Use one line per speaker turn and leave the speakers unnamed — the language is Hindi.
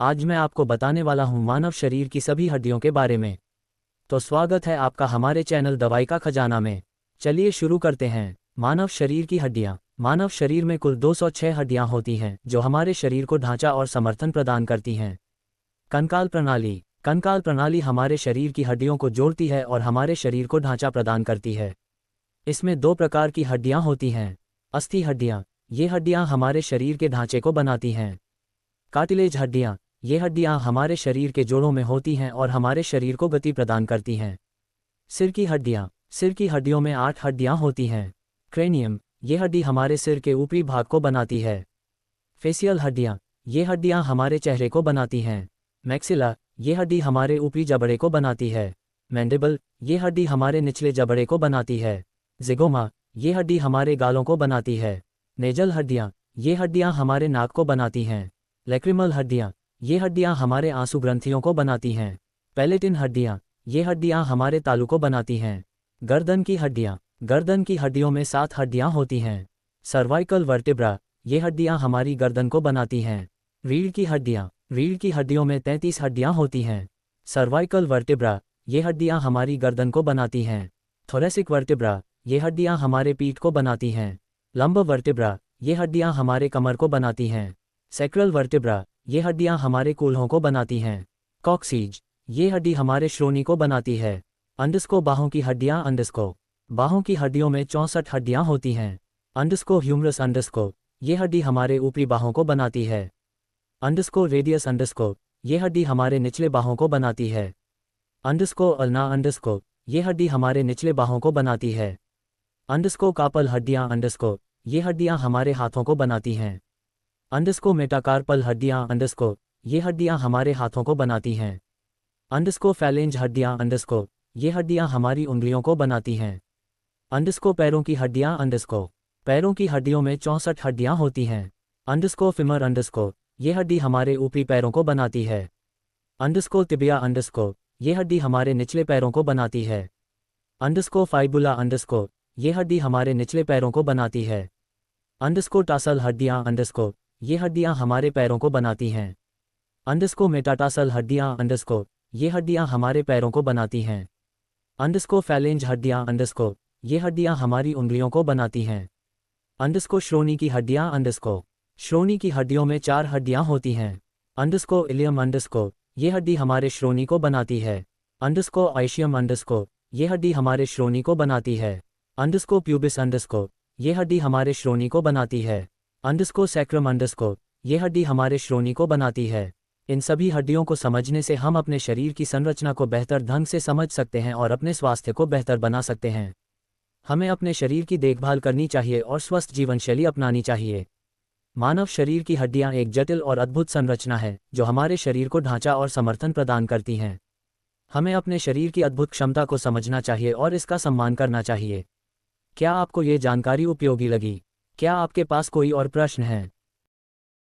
आज मैं आपको बताने वाला हूँ मानव शरीर की सभी हड्डियों के बारे में। तो स्वागत है आपका हमारे चैनल दवाई का खजाना में। चलिए शुरू करते हैं। मानव शरीर की हड्डियाँ। मानव शरीर में कुल 206 हड्डियाँ होती हैं जो हमारे शरीर को ढांचा और समर्थन प्रदान करती हैं। कंकाल प्रणाली। कंकाल प्रणाली हमारे शरीर की हड्डियों को जोड़ती है और हमारे शरीर को ढांचा प्रदान करती है। इसमें दो प्रकार की हड्डियाँ होती हैं। अस्थि हड्डियाँ। ये हड्डियाँ हमारे शरीर के ढांचे को बनाती हैं। कार्टिलेज हड्डियाँ। ये हड्डियाँ हमारे शरीर के जोड़ों में होती हैं और हमारे शरीर को गति प्रदान करती हैं। सिर की हड्डियाँ। सिर की हड्डियों में 8 हड्डियाँ होती हैं। क्रेनियम। ये हड्डी हमारे सिर के ऊपरी भाग को बनाती है। फेसियल हड्डियाँ। ये हड्डियाँ हमारे चेहरे को बनाती हैं। मैक्सिला। ये हड्डी हमारे ऊपरी जबड़े को बनाती है। मैंडिबल। ये हड्डी हमारे निचले जबड़े को बनाती है। जिगोमा। ये हड्डी हमारे गालों को बनाती है। नेजल हड्डियाँ। ये हड्डियाँ हमारे नाक को बनाती हैं। लैक्रिमल हड्डियाँ। ये हड्डियाँ हमारे आंसू ग्रंथियों को बनाती हैं। पैलेटिन हड्डियाँ। ये हड्डियाँ हमारे तालू को बनाती हैं। गर्दन की हड्डियाँ। गर्दन की हड्डियों में 7 हड्डियाँ होती हैं। Cervical vertebra. ये हड्डियाँ हमारी गर्दन को बनाती हैं। रीढ़ की हड्डियाँ। रीढ़ की हड्डियों में 33 हड्डियाँ होती हैं। Cervical vertebra. ये हड्डियाँ हमारी गर्दन को बनाती हैं। Thoracic vertebra. ये हड्डियाँ हमारे पीठ को बनाती हैं। लंब वर्टिब्रा। ये हड्डियाँ हमारे कमर को बनाती हैं। Sacral vertebra. ये हड्डियाँ हमारे कूल्हों को बनाती हैं। कॉक्सीज। ये हड्डी हमारे श्रोणि को बनाती है। अंडस्को। बाहों की हड्डियाँ। अंडस्को। बाहों की हड्डियों में 64 हड्डियाँ होती हैं। Underscore humerus underscore. ये हड्डी हमारे ऊपरी बाहों को बनाती है। Underscore radius underscore. ये हड्डी हमारे निचले बाहों को बनाती है। Underscore ulna underscore. ये हड्डी हमारे निचले बाहों को बनाती है। अंडस्को कापल हड्डियाँ। अंडस्को। ये हड्डियाँ हमारे हाथों को बनाती हैं। अंडस्को मेटाकार्पल हड्डियाँ। अंडस्को। ये हड्डियाँ हमारे हाथों को बनाती हैं। अंडस्को फैलेंज हड्डियाँ। अंडस्को। ये हड्डियाँ हमारी उंगलियों को बनाती हैं। अंडस्को पैरों की हड्डियाँ। अंडस्को। पैरों की हड्डियों में 64 हड्डियाँ होती हैं। अंडस्को फिमर। अंडस्को। ये हड्डी हमारे ऊपरी पैरों को बनाती है। अंडस्को तिबिया। अंडस्को। ये हड्डी हमारे निचले पैरों को बनाती है। अंडस्को फाइबुला। अंडस्को। ये हड्डी हमारे निचले पैरों को बनाती है। अंडस्को टासल हड्डियाँ। अंडस्को। ये हड्डियाँ हमारे पैरों को बनाती हैं। अंडस्को मेटाटासल हड्डियाँ। अंडस्को। ये हड्डियाँ हमारे पैरों को बनाती हैं। अंडस्को फैलेंज हड्डियाँ। अंडस्को। ये हड्डियाँ हमारी उंगलियों को बनाती हैं। अंडस्को श्रोणि की हड्डियाँ। अंडस्को। श्रोणि की हड्डियों में 4 हड्डियाँ होती हैं। Underscore ilium. अंडस्को। ये हड्डी हमारे श्रोणि को बनाती है। अंडस्को आइशियम। अंडस्को। ये हड्डी हमारे श्रोणि को बनाती है। अंडस्को प्यूबिस। अंडस्को। ये हड्डी हमारे श्रोणि को बनाती है। अंडस्को सैक्रम। अंडस्को। ये हड्डी हमारे श्रोणि को बनाती है। इन सभी हड्डियों को समझने से हम अपने शरीर की संरचना को बेहतर ढंग से समझ सकते हैं और अपने स्वास्थ्य को बेहतर बना सकते हैं। हमें अपने शरीर की देखभाल करनी चाहिए और स्वस्थ जीवनशैली अपनानी चाहिए। मानव शरीर की हड्डियां एक जटिल और अद्भुत संरचना है जो हमारे शरीर को ढांचा और समर्थन प्रदान करती हैं। हमें अपने शरीर की अद्भुत क्षमता को समझना चाहिए और इसका सम्मान करना चाहिए। क्या आपको ये जानकारी उपयोगी लगी? क्या आपके पास कोई और प्रश्न है?